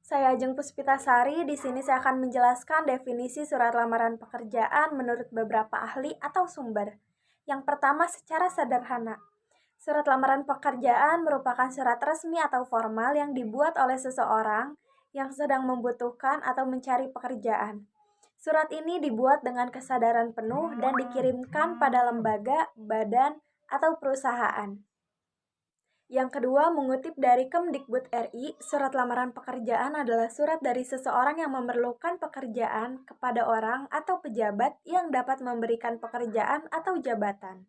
Saya Ajeng Puspitasari. Di sini saya akan menjelaskan definisi surat lamaran pekerjaan menurut beberapa ahli atau sumber. Yang pertama, secara sederhana. Surat lamaran pekerjaan merupakan surat resmi atau formal yang dibuat oleh seseorang yang sedang membutuhkan atau mencari pekerjaan. Surat ini dibuat dengan kesadaran penuh dan dikirimkan pada lembaga, badan, atau perusahaan. Yang kedua, mengutip dari Kemdikbud RI, surat lamaran pekerjaan adalah surat dari seseorang yang memerlukan pekerjaan kepada orang atau pejabat yang dapat memberikan pekerjaan atau jabatan.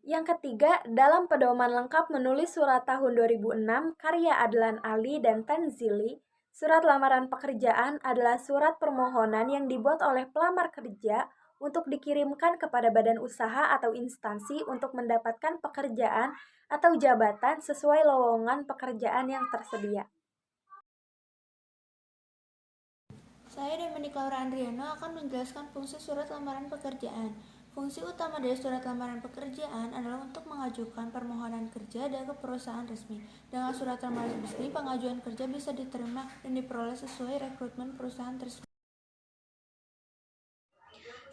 Yang ketiga, dalam pedoman lengkap menulis surat tahun 2006 karya Adlan Ali dan Tanzili, surat lamaran pekerjaan adalah surat permohonan yang dibuat oleh pelamar kerja untuk dikirimkan kepada badan usaha atau instansi untuk mendapatkan pekerjaan atau jabatan sesuai lowongan pekerjaan yang tersedia. Saya Dominik Laura Andriano akan menjelaskan fungsi surat lamaran pekerjaan. Fungsi utama dari surat lamaran pekerjaan adalah untuk mengajukan permohonan kerja dari perusahaan resmi. Dengan surat lamaran resmi, pengajuan kerja bisa diterima dan diperoleh sesuai rekrutmen perusahaan tersebut.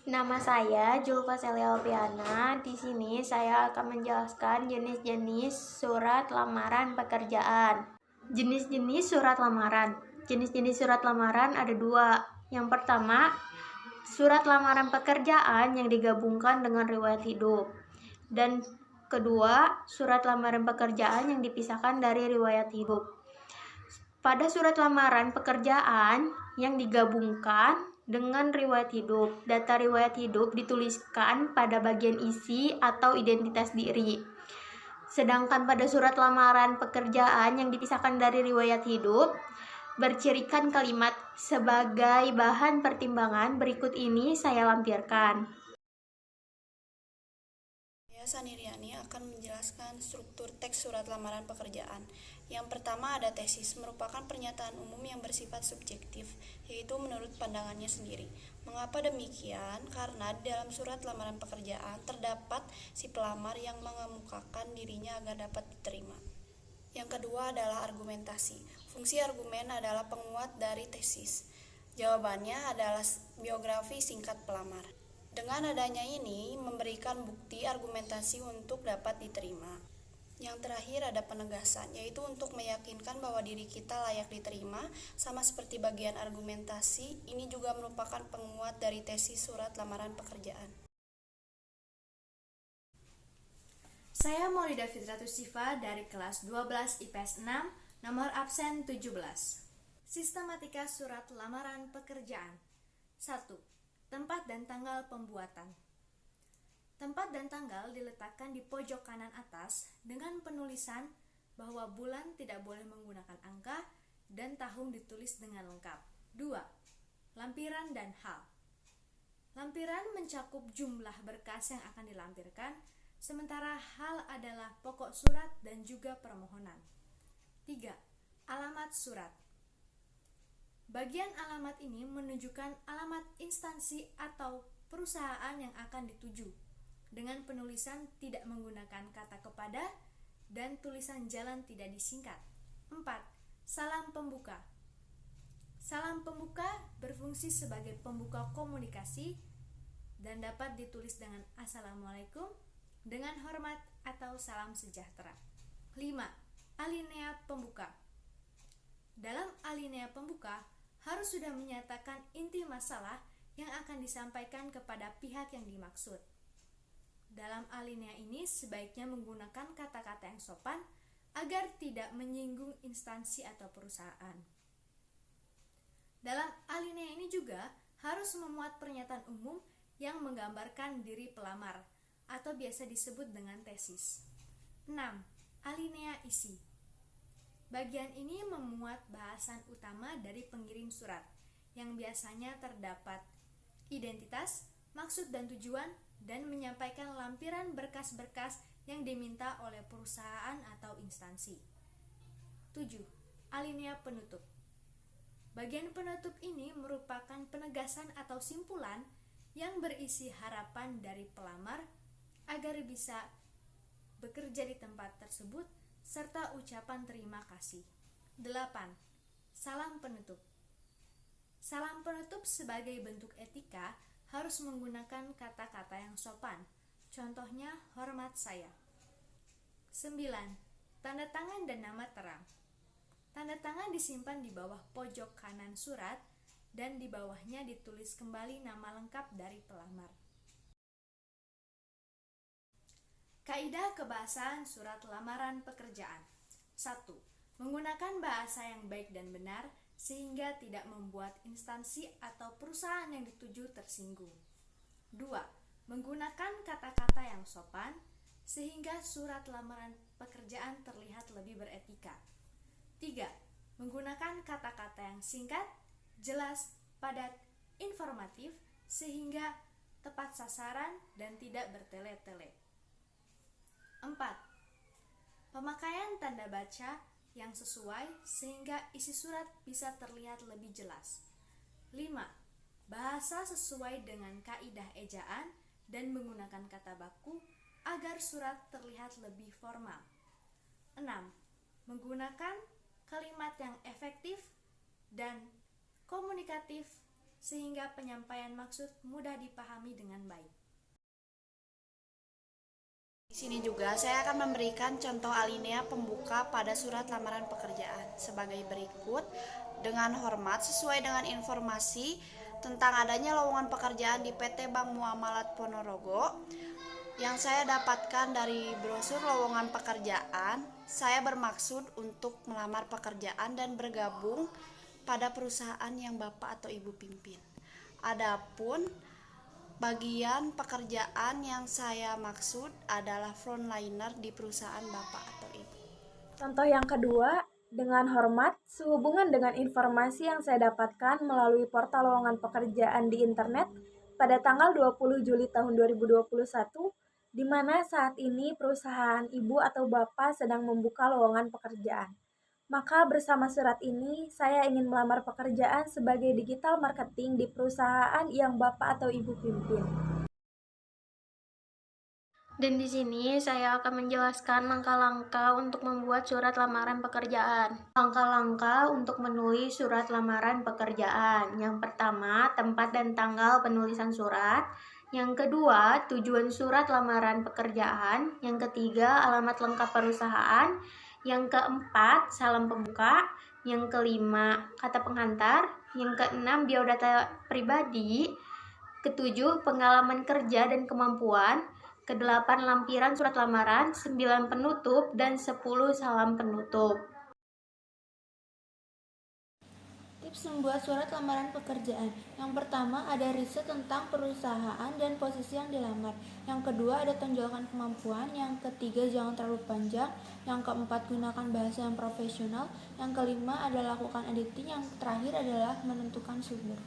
Nama saya Julfa Celia Alpiana. Di sini saya akan menjelaskan jenis-jenis surat lamaran pekerjaan. Jenis-jenis surat lamaran. Jenis-jenis surat lamaran ada dua. Yang pertama, surat lamaran pekerjaan yang digabungkan dengan riwayat hidup. Dan kedua, surat lamaran pekerjaan yang dipisahkan dari riwayat hidup. Pada surat lamaran pekerjaan yang digabungkan dengan riwayat hidup, data riwayat hidup dituliskan pada bagian isi atau identitas diri. Sedangkan pada surat lamaran pekerjaan yang dipisahkan dari riwayat hidup, bercirikan kalimat sebagai bahan pertimbangan. Berikut ini saya lampirkan. Saya Saniriani akan menjelaskan struktur teks surat lamaran pekerjaan. Yang pertama ada tesis, merupakan pernyataan umum yang bersifat subjektif, yaitu menurut pandangannya sendiri. Mengapa demikian? Karena di dalam surat lamaran pekerjaan terdapat si pelamar yang mengemukakan dirinya agar dapat diterima. Yang kedua adalah argumentasi. Fungsi argumen adalah penguat dari tesis. Jawabannya adalah biografi singkat pelamar. Dengan adanya ini, memberikan bukti argumentasi untuk dapat diterima. Yang terakhir ada penegasan, yaitu untuk meyakinkan bahwa diri kita layak diterima, sama seperti bagian argumentasi, ini juga merupakan penguat dari tesis surat lamaran pekerjaan. Saya Maulida Fitratus Sifa dari kelas 12 IPS 6, nomor absen 17. Sistematika surat lamaran pekerjaan. 1. Tempat dan tanggal pembuatan. Tempat dan tanggal diletakkan di pojok kanan atas dengan penulisan bahwa bulan tidak boleh menggunakan angka dan tahun ditulis dengan lengkap. 2. Lampiran dan hal. Lampiran mencakup jumlah berkas yang akan dilampirkan, sementara hal adalah pokok surat dan juga permohonan. 3. Alamat surat. Bagian alamat ini menunjukkan alamat instansi atau perusahaan yang akan dituju, dengan penulisan tidak menggunakan kata kepada dan tulisan jalan tidak disingkat. 4. Salam pembuka. Salam pembuka berfungsi sebagai pembuka komunikasi dan dapat ditulis dengan Assalamualaikum, dengan hormat, atau salam sejahtera. 5. Alinea pembuka. Dalam alinea pembuka harus sudah menyatakan inti masalah yang akan disampaikan kepada pihak yang dimaksud. Dalam alinea ini sebaiknya menggunakan kata-kata yang sopan agar tidak menyinggung instansi atau perusahaan. Dalam alinea ini juga harus memuat pernyataan umum yang menggambarkan diri pelamar atau biasa disebut dengan tesis. 6. Alinea isi. Bagian ini memuat bahasan utama dari pengirim surat, yang biasanya terdapat identitas, maksud dan tujuan, dan menyampaikan lampiran berkas-berkas yang diminta oleh perusahaan atau instansi. 7. Alinea penutup. Bagian penutup ini merupakan penegasan atau simpulan yang berisi harapan dari pelamar agar bisa bekerja di tempat tersebut serta ucapan terima kasih. 8. Salam penutup. Salam penutup sebagai bentuk etika harus menggunakan kata-kata yang sopan. Contohnya, hormat saya. 9. Tanda tangan dan nama terang. Tanda tangan disimpan di bawah pojok kanan surat dan di bawahnya ditulis kembali nama lengkap dari pelamar. Kaidah kebahasaan surat lamaran pekerjaan. 1. Menggunakan bahasa yang baik dan benar sehingga tidak membuat instansi atau perusahaan yang dituju tersinggung. 2. Menggunakan kata-kata yang sopan sehingga surat lamaran pekerjaan terlihat lebih beretika. 3. Menggunakan kata-kata yang singkat, jelas, padat, informatif sehingga tepat sasaran dan tidak bertele-tele. 4. Pemakaian tanda baca yang sesuai sehingga isi surat bisa terlihat lebih jelas. 5. Bahasa sesuai dengan kaidah ejaan dan menggunakan kata baku agar surat terlihat lebih formal. 6. Menggunakan kalimat yang efektif dan komunikatif sehingga penyampaian maksud mudah dipahami dengan baik. Di sini juga saya akan memberikan contoh alinea pembuka pada surat lamaran pekerjaan sebagai berikut. Dengan hormat, sesuai dengan informasi tentang adanya lowongan pekerjaan di PT Bank Muamalat Ponorogo yang saya dapatkan dari brosur lowongan pekerjaan, saya bermaksud untuk melamar pekerjaan dan bergabung pada perusahaan yang Bapak atau Ibu pimpin. Adapun bagian pekerjaan yang saya maksud adalah frontliner di perusahaan Bapak atau Ibu. Contoh yang kedua, dengan hormat, sehubungan dengan informasi yang saya dapatkan melalui portal lowongan pekerjaan di internet pada tanggal 20 Juli tahun 2021, di mana saat ini perusahaan Ibu atau Bapak sedang membuka lowongan pekerjaan. Maka bersama surat ini, saya ingin melamar pekerjaan sebagai digital marketing di perusahaan yang Bapak atau Ibu pimpin. Dan di sini saya akan menjelaskan langkah-langkah untuk membuat surat lamaran pekerjaan. Langkah-langkah untuk menulis surat lamaran pekerjaan. Yang pertama, tempat dan tanggal penulisan surat. Yang kedua, tujuan surat lamaran pekerjaan. Yang ketiga, alamat lengkap perusahaan. Yang keempat, salam pembuka. Yang kelima, kata pengantar. Yang keenam, biodata pribadi. Ketujuh, pengalaman kerja dan kemampuan. Kedelapan, lampiran surat lamaran. 9, penutup. Dan 10, salam penutup. Tips membuat surat lamaran pekerjaan. Yang pertama, ada riset tentang perusahaan dan posisi yang dilamar. Yang kedua, ada tonjolkan kemampuan. Yang ketiga, jangan terlalu panjang. Yang keempat, gunakan bahasa yang profesional. Yang kelima, ada lakukan editing. Yang terakhir adalah menentukan sumber.